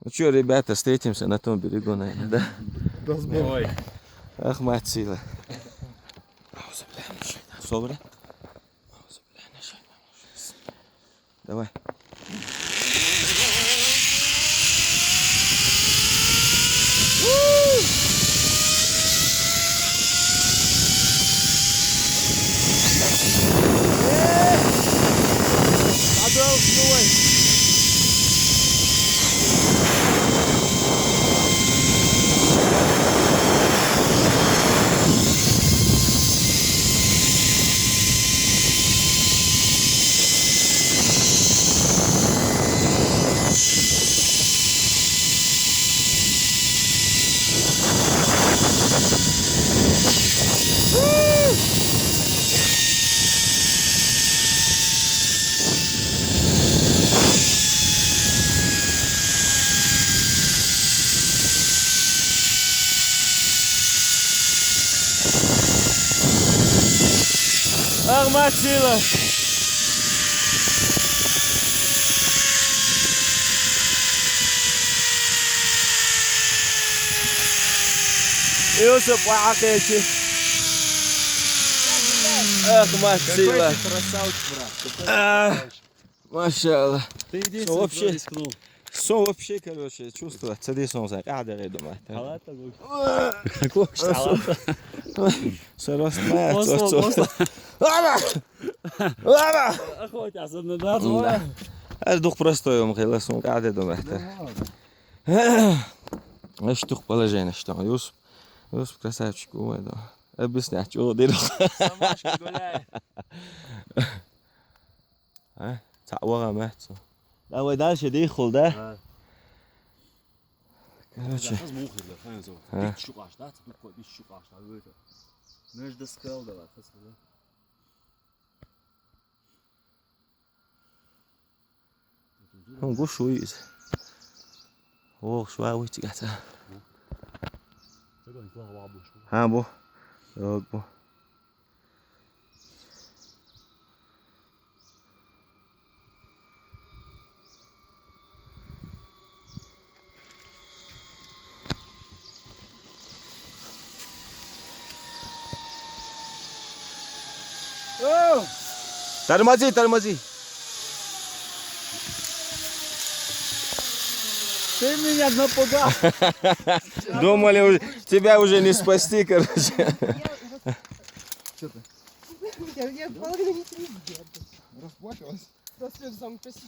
Ну что, ребята, встретимся на том берегу, наверное, да? Ой. Ах, мать сила. Собран? Давай. Ах, мать сила! Юсуп, вахакечи! Ах, мать сила! Машалла! Ты единственный, вообще? кто рискнул. Сон вообще, короче, чувство. Цеди сон за кадре дома. Халата лучше. Халата. Соростная, Послал. Лама! Лама! Охотя, особенно да, твоя. Аз дух простой умрел, сон кадре дома. Аж дух положение, что Юсуп красавчик, ой, да. Объяснять, чего ты Собачка гуляет. تعوغة مات. Давай дальше дыхал, да? Короче. Biraz mı okuyorlar? Hani zor. Bir şu kaçta, bir şu kaçta böyle. Nerede скал da var kısmı. نقول شوية. شوية ويتي قاعدة. ها بو. ياك بو. Тормози. Ты меня напугал. Думали, тебя уже не спасти, короче. Что ты? Я половину не видела. Расплакалась? Просто сам посидел.